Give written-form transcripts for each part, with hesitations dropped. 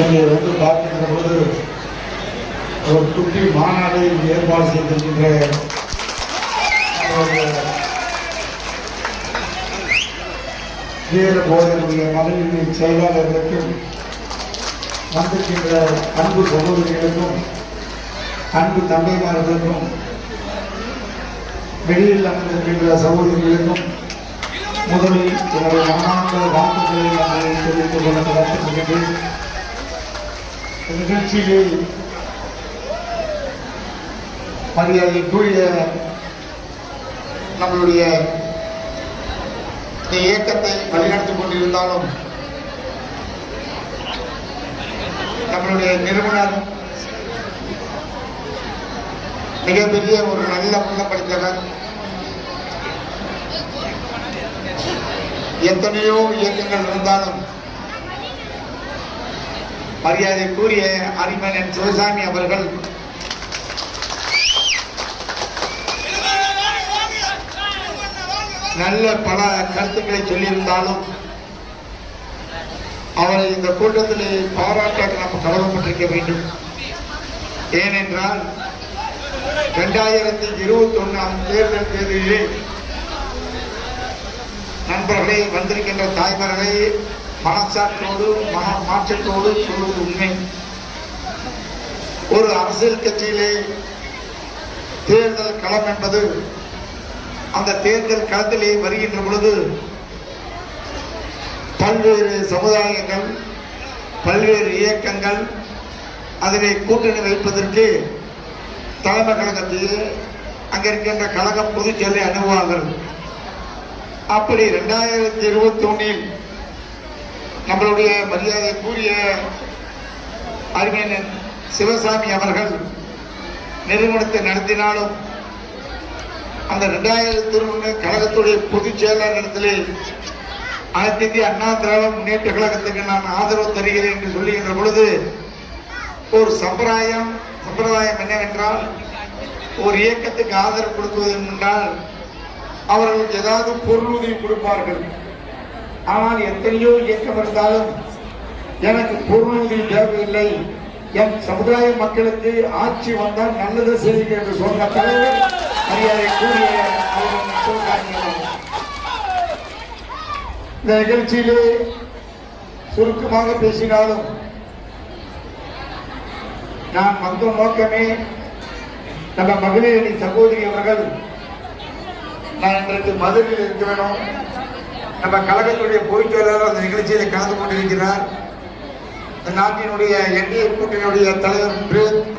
இங்கே வந்து பார்க்கின்ற போது ஒரு குட்டி மாநாடு ஏற்பாடு செய்திருக்கின்ற வீர போதனுடைய மகளிரின் செயலாளர்களுக்கும் வந்திருக்கின்ற அன்பு சகோதரிகளுக்கும் அன்பு தந்தைமார்களுக்கும் வெளியில் அமர்ந்திருக்கின்ற சகோதரிகளுக்கும் முதலில் என்னுடைய மனமார்ந்த வாழ்த்துக்களை நான் தெரிவித்துக் கொள்ள கடத்திருக்கின்றேன். நிகழ்ச்சியிலே மரியாதைக்குரிய நம்மளுடைய இயக்கத்தை வழிநடத்திக் கொண்டிருந்தாலும் நம்மளுடைய நிறுவனர் மிகப்பெரிய ஒரு நல்ல படித்தவர். எத்தனையோ இயக்கங்கள் இருந்தாலும் மரியாதைக்குரிய அரிமேனன் சிவசாமி அவர்கள் நல்ல பல கருத்துக்களை சொல்லியிருந்தாலும் அவரை இந்த கூட்டத்திலே பாராட்ட நாம் கடமைப்பட்டிருக்க வேண்டும். ஏனென்றால் 2021 தேர்தல் தேதியிலே நண்பர்களே, வந்திருக்கின்ற தாய்மார்களே, மனச்சாற்றோடு மாற்றத்தோடு சொல்வது உண்மை. ஒரு அரசியல் கட்சியிலே தேர்தல் களம் என்பது அந்த தேர்தல் களத்திலே வருகின்ற பொழுது பல்வேறு சமுதாயங்கள், பல்வேறு இயக்கங்கள் அதனை கூட்டணி வைப்பதற்கு தலைமை கழகத்தில் அங்கே இருக்கின்ற கழக பொதுச்செயலை அணுகுவார்கள். அப்படி 2021 நம்மளுடைய மரியாதைக்குரிய அரிமேனன் சிவசாமி அவர்கள் நிறுவனத்தை நடத்தினாலும் அந்த 2021 கழகத்துடைய பொதுச் செயலாளரிடத்திலே அனைத்து இந்திய அண்ணா திராவிட முன்னேற்ற கழகத்துக்கு நான் ஆதரவு தருகிறேன் என்று சொல்லுகின்ற பொழுது ஒரு சம்பிரதாயம் என்னவென்றால், ஒரு இயக்கத்துக்கு ஆதரவு கொடுப்பது என்றால் அவர்களுக்கு ஏதாவது பொருளுதவி கொடுப்பார்கள். ஆனால் எத்தனையோ இயக்கம் இருந்தாலும் எனக்கு பொருளுதவி தேவையில்லை, என் சமுதாய மக்களுக்கு ஆட்சி வந்தால் நல்லது செய்யுங்க என்று சொன்ன தலைவர் மரியாதைக்குரிய இந்த நிகழ்ச்சியிலே சுருக்கமாக பேசினாலும் நான் வந்த நோக்கமே நம்ம மகளிரணி சகோதரி அவர்கள் நான் இன்றைக்கு மதுரையில் இருக்க வேணும். நம்ம கழகத்துடைய பொதுச் செயலாளர் அந்த நிகழ்ச்சியில் கலந்து கொண்டிருக்கிறார். இந்த நாட்டினுடைய என்டிஏ கூட்டணியுடைய தலைவர்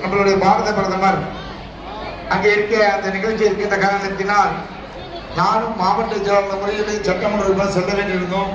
நம்மளுடைய பாரத பிரதமர் அங்கே இருக்க அந்த நிகழ்ச்சி இருக்கின்ற காரணத்தினால் நானும் மாவட்ட செயலாளர் முறையில் சட்டமன்ற செல்ல வேண்டியிருந்தோம்.